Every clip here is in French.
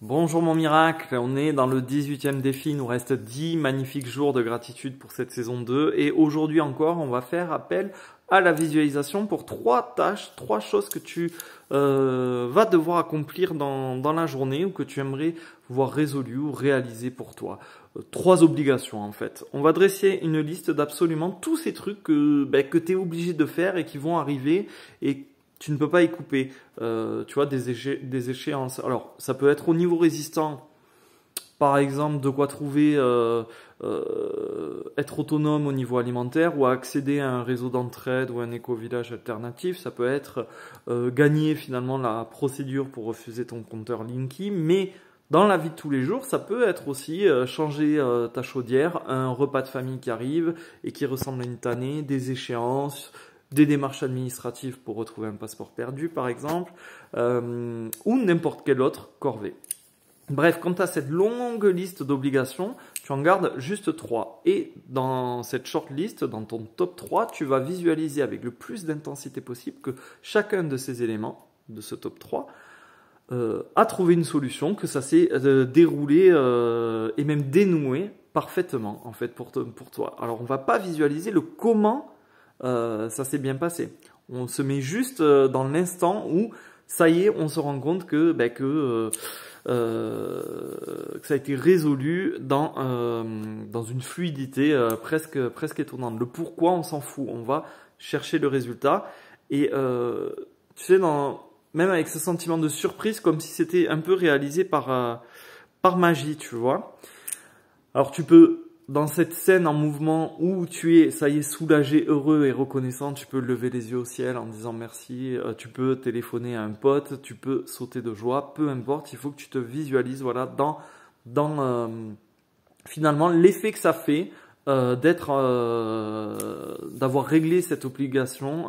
Bonjour mon miracle, on est dans le 18e défi, il nous reste 10 magnifiques jours de gratitude pour cette saison 2 et aujourd'hui encore on va faire appel à la visualisation pour 3 tâches, 3 choses que tu vas devoir accomplir dans la journée ou que tu aimerais voir résolues ou réalisées pour toi. 3 obligations en fait. On va dresser une liste d'absolument tous ces trucs que tu es obligé de faire et qui vont arriver et tu ne peux pas y couper. Tu vois, des échéances. Alors, ça peut être au niveau résistant, par exemple, de quoi trouver, être autonome au niveau alimentaire ou accéder à un réseau d'entraide ou un éco-village alternatif. Ça peut être gagner finalement la procédure pour refuser ton compteur Linky. Mais dans la vie de tous les jours, ça peut être aussi changer ta chaudière, un repas de famille qui arrive et qui ressemble à une tannée, des échéances, des démarches administratives pour retrouver un passeport perdu par exemple, ou n'importe quelle autre corvée. Bref, quand tu as cette longue liste d'obligations, tu en gardes juste 3. Et dans cette short list, dans ton top 3, tu vas visualiser avec le plus d'intensité possible que chacun de ces éléments, de ce top 3, a trouvé une solution, que ça s'est déroulé et même dénoué parfaitement en fait pour toi. Alors on va pas visualiser le comment ça s'est bien passé. On se met juste dans l'instant où ça y est, on se rend compte que ça a été résolu dans une fluidité presque étonnante. Le pourquoi, on s'en fout. On va chercher le résultat. Et tu sais, même avec ce sentiment de surprise, comme si c'était un peu réalisé par magie, tu vois. Alors tu peux, dans cette scène en mouvement où tu es, ça y est, soulagé, heureux et reconnaissant, tu peux lever les yeux au ciel en disant merci, tu peux téléphoner à un pote, tu peux sauter de joie, peu importe, il faut que tu te visualises voilà, dans finalement l'effet que ça fait d'avoir réglé cette obligation,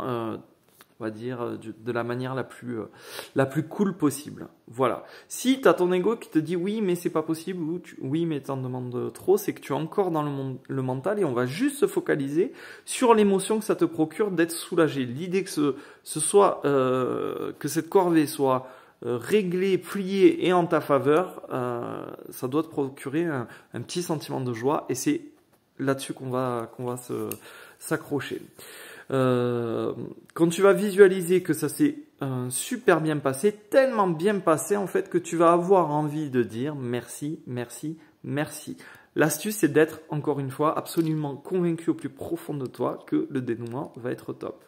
on va dire, de la manière la plus cool possible. Voilà. Si tu as ton ego qui te dit oui, mais c'est pas possible, ou oui, mais t'en demandes trop, c'est que tu es encore dans le mental et on va juste se focaliser sur l'émotion que ça te procure d'être soulagé. L'idée que que cette corvée soit réglée, pliée et en ta faveur, ça doit te procurer un petit sentiment de joie et c'est là-dessus qu'on va s'accrocher. Quand tu vas visualiser que ça s'est super bien passé, tellement bien passé en fait que tu vas avoir envie de dire merci, merci, merci. L'astuce c'est d'être encore une fois absolument convaincu au plus profond de toi que le dénouement va être top.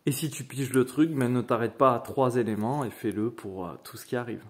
Et si tu piges le truc, ne t'arrête pas à 3 éléments et fais-le pour tout ce qui arrive.